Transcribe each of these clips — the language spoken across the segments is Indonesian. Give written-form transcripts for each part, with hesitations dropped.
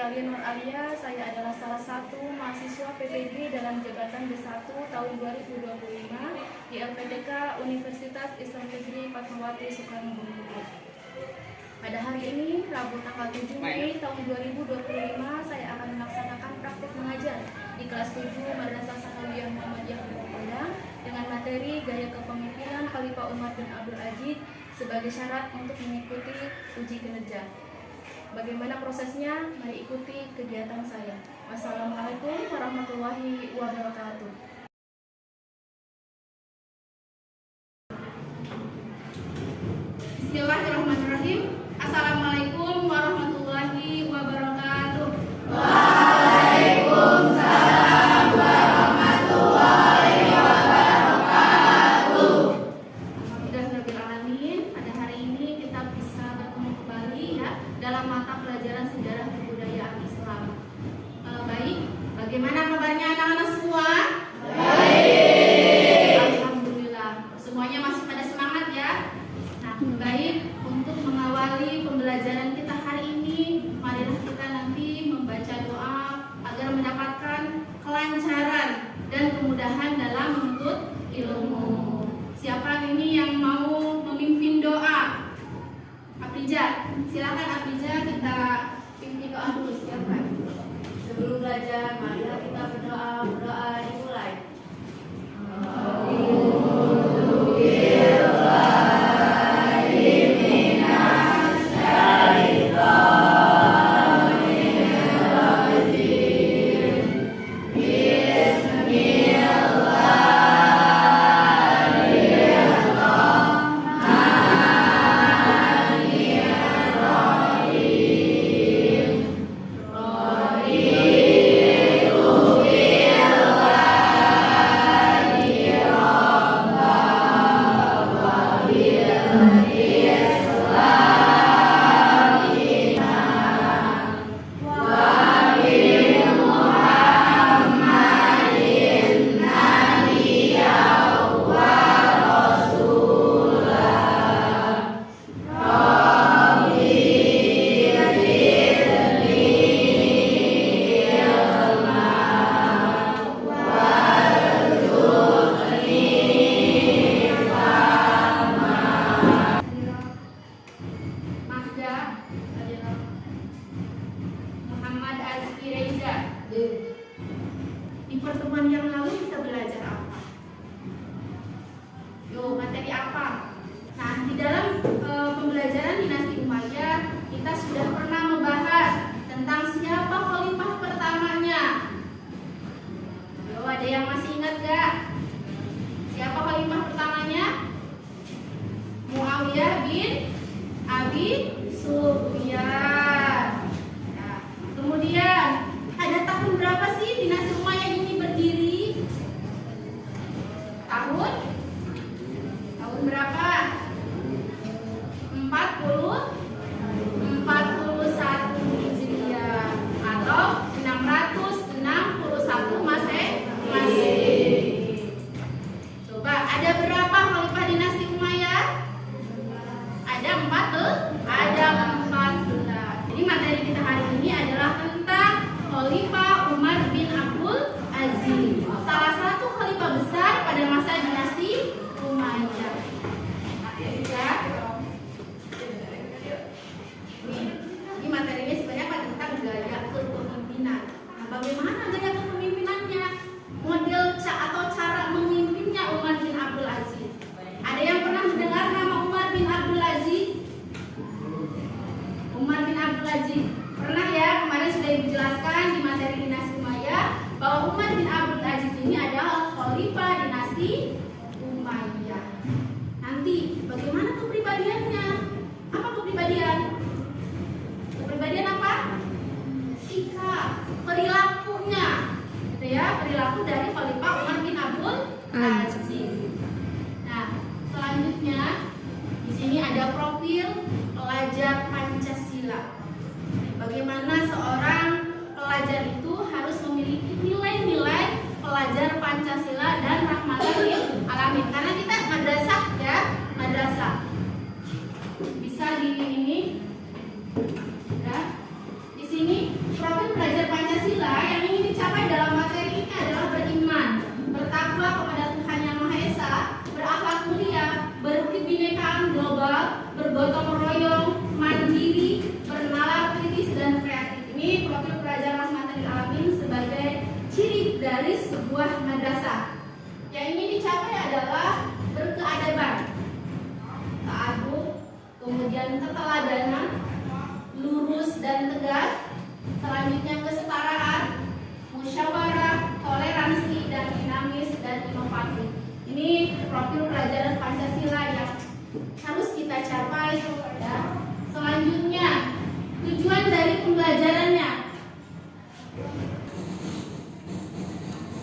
Alia Nur Alia, saya adalah salah satu mahasiswa PPG dalam jabatan D1 tahun 2025 di LPDK Universitas Islam Negeri Fatmawati Soekarno Bumi. Pada hari ini, Rabu tanggal 7 Mei tahun 2025, saya akan melaksanakan praktik mengajar di kelas 7 Madrasah Sanawiyah Muhammadiyah Padang dengan materi Gaya Kepemimpinan Khalifah Umar bin Abdul Aziz sebagai syarat untuk mengikuti uji kinerja. Bagaimana prosesnya? Mari ikuti kegiatan saya. Wassalamualaikum warahmatullahi wabarakatuh. Bismillahirrahmanirrahim. Assalamualaikum warahmatullahi wabarakatuh. Waalaikumsalam warahmatullahi wabarakatuh. Alhamdulillahirrahmanirrahim. Pada hari ini kita bisa bertemu kembali ya dalam mata pelajaran sejarah kebudayaan Islam. Baik, bagaimana kabarnya anak-anak semua? Baik. Alhamdulillah. Semuanya masih pada semangat ya. Nah, baik, untuk mengawali pembelajaran kita hari ini, marilah kita nanti membaca doa agar mendapatkan kelancaran dan kemudahan dalam menuntut ilmu. Siapa ini yang mau memimpin doa? Aprija, silakan Aprija, kita pimpin doa dulu. Siapa? Sebelum belajar, marilah kita berdoa. Berdoa dimulai. Di pertemuan yang lalu kita belajar apa? Yo, materi apa? Nah, di dalam pembelajaran dinasti Umayyah kita sudah pernah membahas tentang siapa khalifah pertamanya. Yo, ada yang masih ingat gak? Siapa khalifah pertamanya? Muawiyah bin Abi Sufyan. Nah, kemudian ada tahun berapa sih dinasti Umayyah ini berdiri? Tahun berapa? 41 Hijriah atau 661 Masehi. Coba, ada berapa khalifah dinasti Umayyah? Ada 14. Jadi materi kita hari ini adalah tentang Khalifah Umar bin Abdul Aziz, salah satu khalifah besar pada masa dinasti Umayyah. Ya. Ini materinya sebenarnya tentang gaya kepemimpinan. Nah, bagaimana gaya kepemimpinannya? Model atau cara memimpinnya Umar bin Abdul Aziz. Ada yang pernah mendengar nama Umar bin Abdul Aziz? Umar bin Abdul Aziz. Pernah ya, kemarin sudah dijelaskan di materi dinasti Umayyah bahwa Umar bin Abdul Aziz ini adalah khalifah dinasti Umayyah. Nanti bagaimana kepribadiannya? Apa kepribadian? Kepribadian apa? Sikap, perilakunya. Gitu ya, perilaku dari khalifah Umar bin Abdul Aziz. Nah, selanjutnya di sini ada profil pelajar Pancasila. Bagaimana seorang pelajar itu harus memiliki nilai-nilai pelajar Pancasila dan rahmatan lil alamin. Karena kita madrasah ya, madrasah. Bisa di ini profil pelajaran Pancasila yang harus kita capai ya. Selanjutnya, tujuan dari pembelajarannya.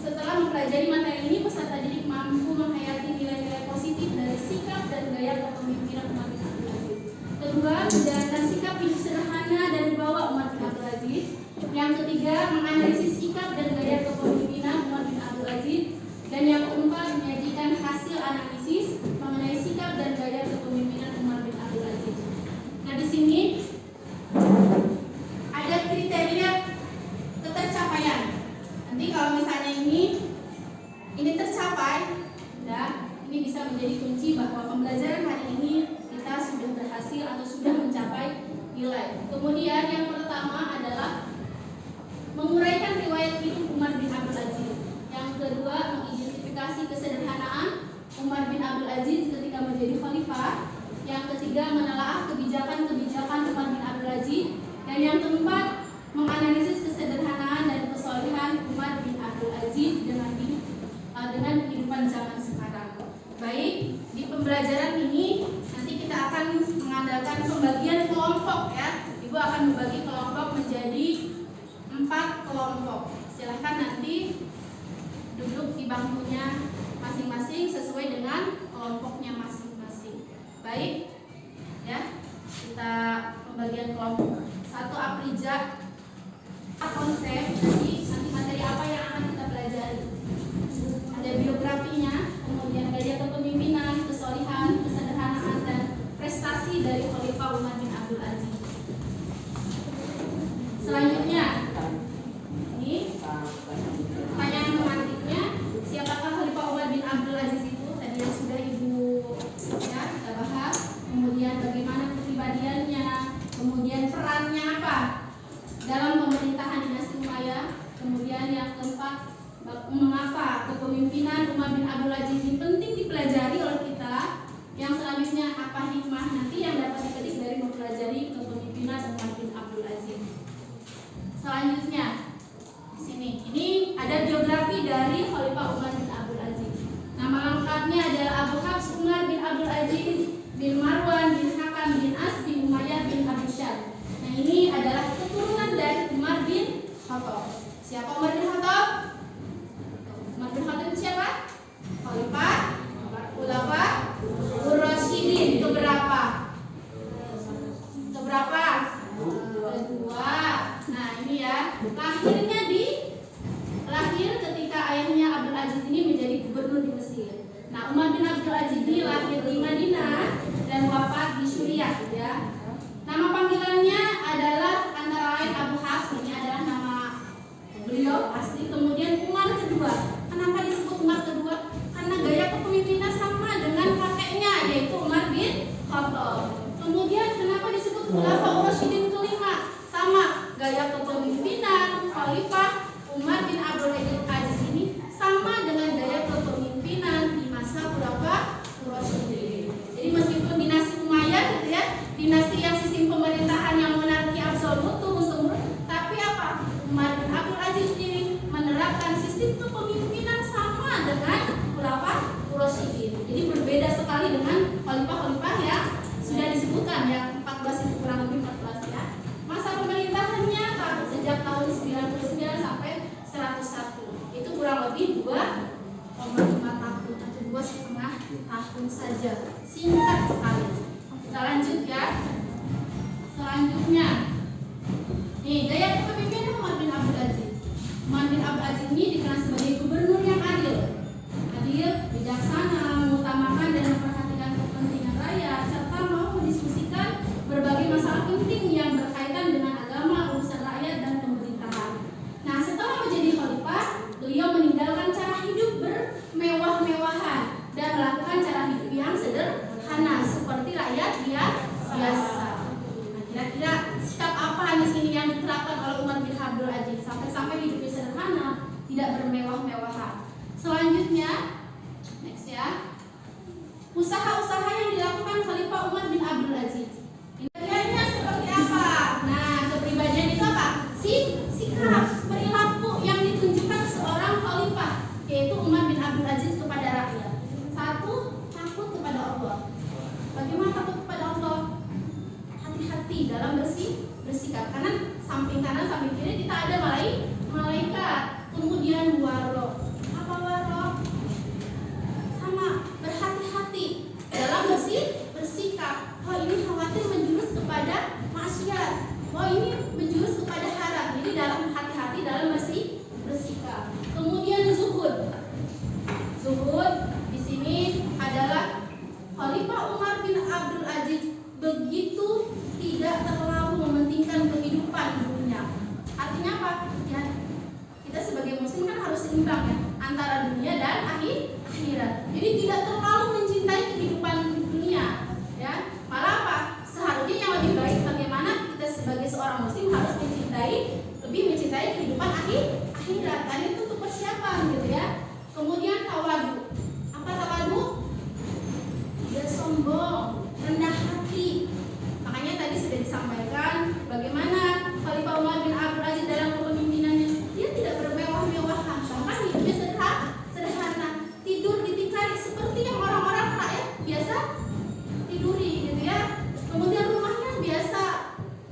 Setelah mempelajari materi ini, peserta didik mampu menghayati nilai-nilai positif dari sikap dan gaya kepemimpinan Umar bin Abdul Aziz. Kedua, menjalankan sikap hidup sederhana dan dibawa Umar bin Abdul Aziz. Yang ketiga, menganalisis sikap dan gaya kepemimpinan Umar bin Abdul Aziz. Dan yang keempat, menyajikan hasil analisis mengenai sikap dan gaya kepemimpinan Umar bin Abdul Aziz. Nah, di sini ada kriteria ketercapaian. Nanti kalau misalnya ini tercapai, ya, ini bisa menjadi kunci bahwa pembelajaran hari ini kita sudah berhasil atau sudah mencapai nilai. Kemudian yang pertama adalah menguraikan riwayat hidup Umar bin Abdul Aziz. Yang kedua, mengidentifikasi kesederhanaan Umar bin Abdul Aziz ketika menjadi khalifah. Yang ketiga, menelaah kebijakan-kebijakan Umar bin Abdul Aziz. Dan yang keempat, menganalisis kesederhanaan dan kesolehan Umar bin Abdul Aziz dengan kehidupan zaman sekarang. Baik, di pembelajaran ini nanti kita akan mengandalkan pembagian kelompok ya. Ibu akan membagi kelompok menjadi 4 kelompok. Silahkan nanti duduk di bangkunya masing-masing sesuai dengan kelompoknya masing-masing. Baik, ya, kita pembagian kelompok. 1 aprija konsep, nanti materi apa yang akan kita pelajari. Ada biografinya, kemudian gaya kepemimpinan, kesolehan, kesederhanaan, dan prestasi dari Khalifah Umar bin Abdul Aziz. Selanjutnya, ini pertanyaan pemantiknya, siapakah Khalifah Umar bin Abdul Aziz itu? Tadi yang sudah Ibu ya kita bahas. Kemudian bagaimana kepribadiannya, kemudian perannya apa dalam pemerintahan dinasti Umayyah. Kemudian yang keempat, mengapa kepemimpinan Umar bin Abdul Aziz ini penting dipelajari oleh kita. Yang selanjutnya, apa hikmah nanti yang dapat dipetik dari mempelajari kepemimpinan Umar bin Abdul Aziz. Selanjutnya, di sini ini ada biografi dari Khalifah Umar bin Abdul Aziz. Nama lengkapnya adalah Abu Hafs Umar bin Abdul Aziz bin Marwan bin Hakam bin As bin Umayyah bin Abi Syar. Nah, ini adalah keturunan dari Umar bin Khattab. Siapa Umar bin Khattab? Umar bin Khattab itu siapa? Khalifah Khulafa Ar-Rasyidin. Itu berapa? Keberapa? Kedua. Nah, ini ya. Lahir ketika ayahnya Abdul Aziz ini menjadi gubernur di Mesir. Nah, Umar bin Abdul Aziz ini lahir di Madinah dan wafat di Suriah ya. Nama panggilannya adalah antara lain Abu Hafs, ini adalah nama beliau asli. Kemudian Umar kedua. Kenapa disebut Umar kedua? Karena gaya kepemimpinan sama dengan kakeknya, yaitu Umar bin Khattab. Kemudian kenapa disebut Khulafa Ar-Rasyidin kelima? Sama, gaya kepemimpinan Khalifah Umar bin Abdul Aziz ini sama dengan gaya kepemimpinan di masa Khulafa Ar-Rasyidin. Jadi meskipun dinasti Umayyah gitu ya, dinasti yang sistem pemerintahan yang monarki absolut turun-temurun, tapi apa? Umar bin Abdul Aziz ini menerapkan sistem kepemimpinan sama dengan Khulafa Ar-Rasyidin. Jadi berbeda sekali dengan khalifah-khalifah yang sudah disebutkan ya, 14 itu kurang lebih 14 ya. Masa pemerintahannya sejak tahun 99 sampai 101. Itu kurang lebih 2,5 tahun atau 2,5 tahun saja. Singkat sekali. Kita lanjut ya. Selanjutnya, nih gaya kepemimpinan Umar bin Abdul Aziz. Umar bin Abdul Aziz ini dikenal sebagai gubernur yang adil, bijaksana, mengutamakan dan memperhatikan kepentingan rakyat, serta mau mendiskusikan berbagai masalah penting yang berkaitan dengan agama, urusan rakyat dan pemerintahan. Nah, setelah menjadi khalifah, beliau meninggalkan cara hidup bermewah-mewahan dan melakukan cara hidup yang sederhana seperti rakyat biasa. Nah, kira-kira sikap apa di sini yang diterapkan oleh Umar bin Abdul Aziz sampai hidupnya sederhana, tidak bermewah-mewahan. Selanjutnya, next ya, usaha-usaha yang dilakukan Khalifah Umar bin Abdul Aziz. Kepribadiannya seperti apa? Nah, kepribadian itu apa? Sikap, perilaku yang ditunjukkan seorang khalifah, yaitu Umar bin Abdul Aziz kepada rakyat. 1. samping kanan, samping kiri kita ada malaikat. Kemudian waro. Apa waro? Sama, berhati-hati dalam bersikap. Oh ini khawatir menjurus kepada maksiat. Oh ini menjurus kepada haram. Jadi dalam hati-hati dalam bersikap. Kemudian zuhud. Zuhud di sini adalah Khalifah Umar bin Abdul Aziz begitu tidak terlalu mementingkan kehidupan dunia. Artinya apa? Ya, kita sebagai muslim kan harus seimbang ya antara dunia dan akhirat. Jadi tidak terlalu mencintai kehidupan dunia, ya. Malah apa? Seharusnya yang lebih baik bagaimana kita sebagai seorang muslim harus lebih mencintai kehidupan akhirat. Karena itu untuk persiapan gitu ya. Kemudian tawadu. Apa tawadu? Tidak sombong, rendah hati. Makanya tadi sudah disampaikan bagaimana Khalifah Umar bin Abdul Aziz dalam kepemimpinannya. Dia tidak bermewah-mewahan, bahkan hidupnya sederhana. Tidur di tikar seperti yang orang-orang rakyat biasa tiduri gitu ya. Kemudian rumahnya biasa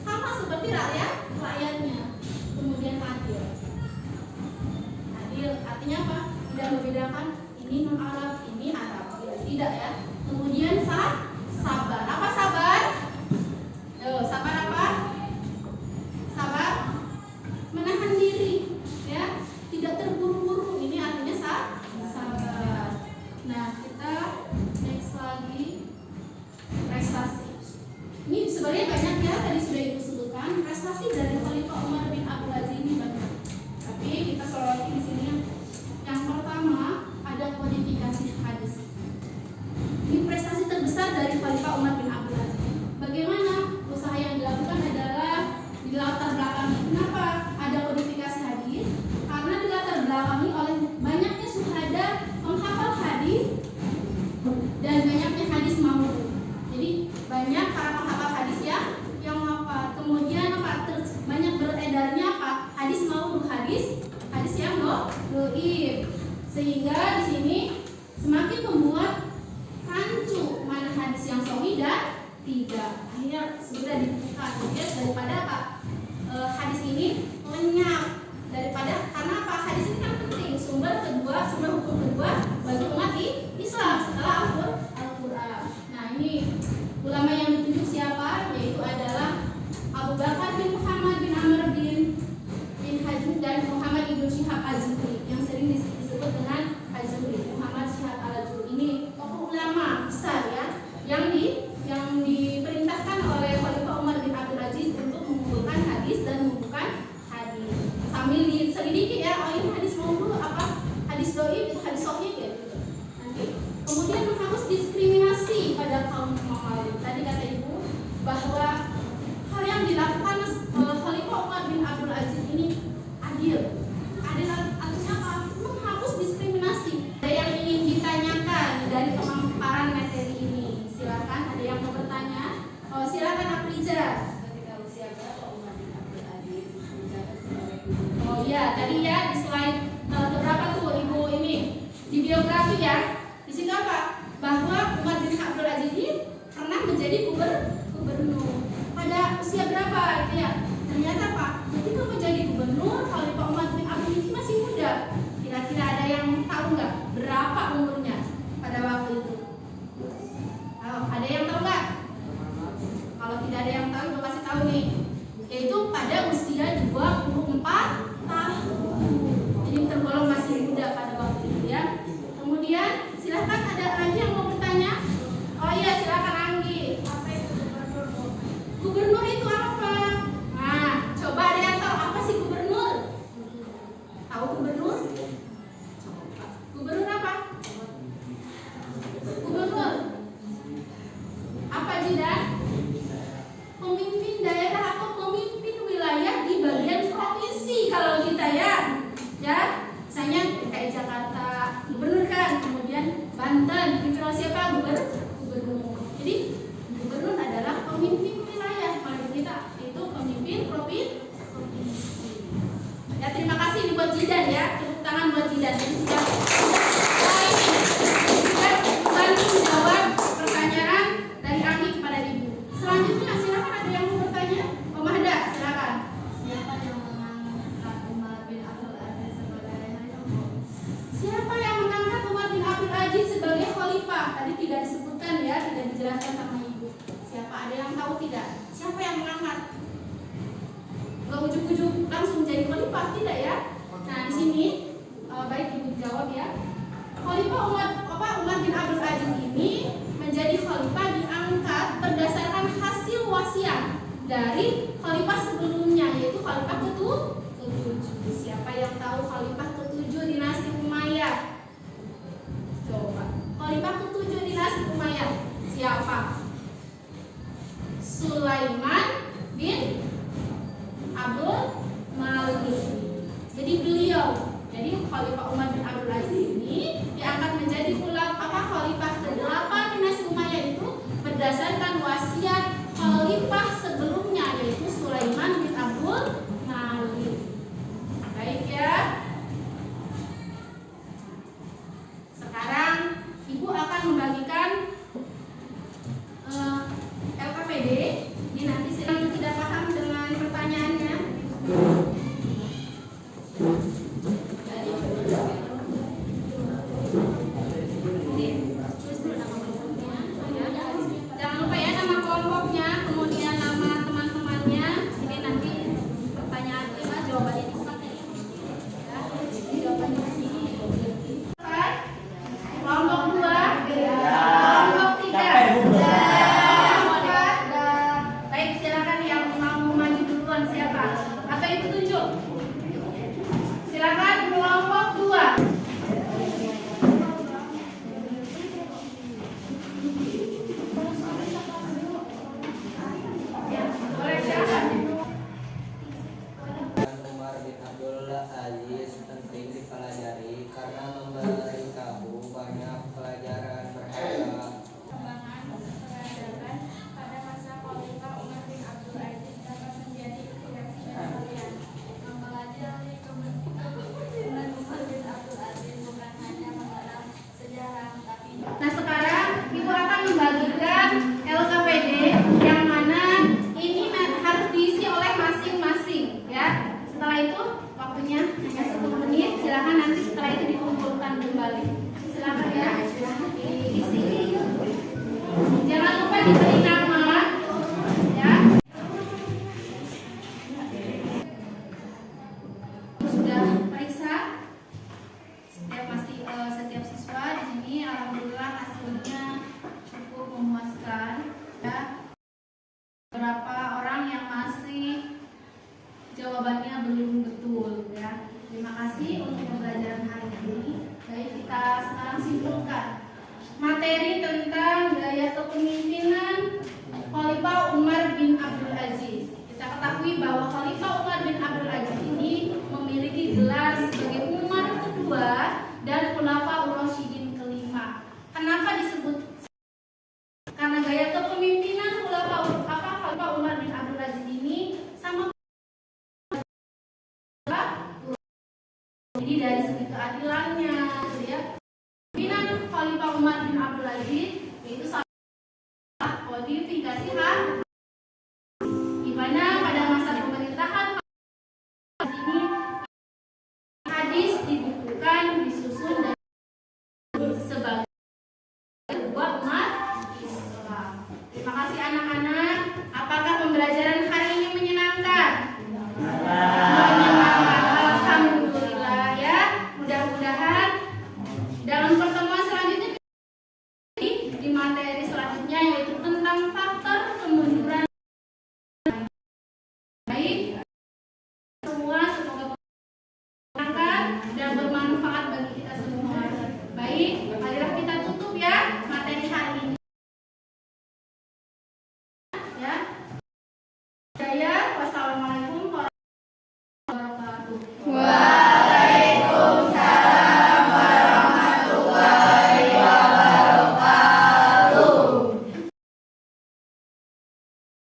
sama seperti rakyatnya. Kemudian adil. Adil artinya apa? Tidak membedakan ini non Arab, ini Arab. Tidak ya. Kemudian sabar. Apa sabar? Sabar apa? Sabar menahan diri, ya, tidak terburu-buru. Ini artinya sabar. Nah, kita next lagi prestasi. Ini sebenarnya banyak ya, tadi sudah Ibu sebutkan. Prestasi dari Khalifah Umar bin Abdul Aziz ini banyak. Tapi kita soroti di sini yang pertama ada kodifikasi hadis. Ini prestasi terbesar dari Khalifah Umar bin Abdul Aziz. Bagaimana usaha yang dilakukan adalah di latar belakang. Kenapa ada kodifikasi hadis? Karena di latar belakangi oleh banyaknya syuhada menghafal hadis dan banyaknya hadis maudhu. Jadi banyak para penghafal hadis yang hafal. Kemudian apa? Banyak beredarnya apa? Hadis maudhu, hadis yang dhaif. Sehingga di sini semakin membuat rancu mana hadis yang sahih dan tidak. Akhirnya sudah dibuka daripada apa? Hadis ini lenyap daripada karena apa? Hadis ini kan penting, sumber hukum kedua bagi umat Islam setelah Al-Qur'an. Nah, ini ulama yang ditunjuk siapa? Yaitu adalah Abu Bakar bin Muhammad bin Amr bin Hazm dan Muhammad ibn Syihab Az-Zuhri yang sering disebut dengan Az-Zuhri. Muhammad Syihab Az-Zuhri ini tokoh ulama besar ya yang diperintahkan oleh Khalifah Umar bin Abdul Aziz untuk mengumpulkan hadis dan mengumpulkan hadis. Sambil diselidiki ya, oh ini hadis maudhu apa? Hadis dhaif, itu hadis sahih ya gitu. Nanti kemudian menghapus diskriminasi pada kaum Mawali. Tadi kata Ibu bahwa hal yang dilakukan Khalifah Umar bin Abdul Aziz ini adil. Adil artinya apa? Menghapus diskriminasi. Ada yang ingin ditanyakan dari pemaparan materi ini? Silakan, ada yang mau bertanya? Oh, silakan Afriza. Ketika usia berapa Umar bin Abdul Aziz menjabat sebagai Oh iya, tadi ya di slide berapa tuh Ibu ini? Di biografi ya. Di situ apa? Bahwa Umar bin Abdul Aziz ini pernah menjadi gubernur. Pada usia berapa itu ya? Ternyata Pak, ketika menjadi gubernur, Khalifah Umar bin Abdul Aziz masih muda. Kira-kira ada yang tahu nggak berapa umurnya pada waktu itu? Oh, ada yang tahu nggak? Kalau tidak ada yang tahu, Ibu kasih tahu nih. Yaitu pada usia 24 tahun. Jadi tergolong masih muda pada waktu itu ya. Kemudian silahkan ada lagi yang mau bertanya. Oh iya, silakan Anggi. Apa itu gubernur? Gubernur itu apa? Nah, coba ada yang tahu apa sih gubernur? Tahu gubernur? Coba. Gubernur apa? Gubernur apa Jidan? Pemimpin daerah atau pemimpin wilayah di bagian provinsi kalau kita ya. Ya, misalnya DKI Jakarta, gubernur kan, kemudian Banten, pimpin oleh siapa? Gubernur. Jadi gubernur adalah pemimpin wilayah, kalau kita itu pemimpin provinsi. Ya, terima kasih buat Jidan ya, tepuk tangan buat Jidan. Jadi sudah bantu menjawab pertanyaan dari Anggi kepada Ibu. Selanjutnya silakan ada yang mau bertanya. Pak Mahda, silakan. dijelaskan sama ibu. Siapa? Ada yang tahu tidak? Siapa yang mengangkat? Nggak ujuk-ujuk langsung jadi khalifah, tidak ya? Nah di sini baik ibu jawab ya. Khalifah Umar bin Abdul Aziz ini menjadi khalifah diangkat berdasarkan hasil wasiat dari khalifah sebelumnya, yaitu khalifah ketujuh. Siapa yang tahu khalifah ketujuh dinasti Umayyah? Coba. Khalifah ketujuh dinasti Umayyah siapa? Sulaiman bin Abdul Malik. Jadi Khalifah Umar bin Abdul Aziz ini diangkat menjadi khalifah ke-8 dinasti Umayyah itu berdasarkan wasiat khalifah sebelumnya, yaitu Sulaiman bin Abdul Malik. Baik ya. Sekarang ibu akan membagikan LKPD. Ini nanti silakan tidak paham dengan pertanyaannya. Jangan lupa ya nama kelompoknya, kemudian nama teman-temannya. Ini nanti pertanyaannya jawabannya di sana ya. Jawabannya di sini. Kelompok 2, kelompok 3. Baik, silakan yang mau maju duluan siapa? Atau ibu tunjuk? Silakan kelompok 2. Umar bin Abdul Aziz penting dipelajari karena memberi kamu banyak pelajaran berharga. Perkembangan peradaban pada masa Khalifah Umar bin Abdul Aziz dapat menjadi inspirasi bagi kalian. Mempelajari kepemimpinan Umar bin Abdul Aziz bukan hanya mengenal sejarah, tapi Nah sekarang ibu akan membagikan LKPD yang mana ini harus diisi oleh masing-masing ya. Setelah itu waktunya hanya 1 menit. Silakan nanti setelah itu dikumpulkan kembali. Silakan ya diisi. Jangan lupa diberi nama ya. Sudah periksa setiap siswa di sini, alhamdulillah hasilnya cukup memuaskan ya. Beberapa orang yang masih jawabannya belum betul ya. Terima kasih untuk pembelajaran hari ini. Baik, kita sekarang simpulkan materi tentang gaya kepemimpinan Khalifah Umar bin Abdul Aziz. Kita ketahui bahwa Khalifah Umar bin Abdul Aziz ini memiliki gelar sebagai Umar kedua dan Khulafaur Rasyidin kelima. Kenapa disebut? Karena gaya kepemimpinan Khalifah Umar bin Abdul Aziz ini sama. Jadi dari segi keadilannya, ya. Pimpinan Khalifah Umar bin Abdul Aziz yaitu salah kodifikasi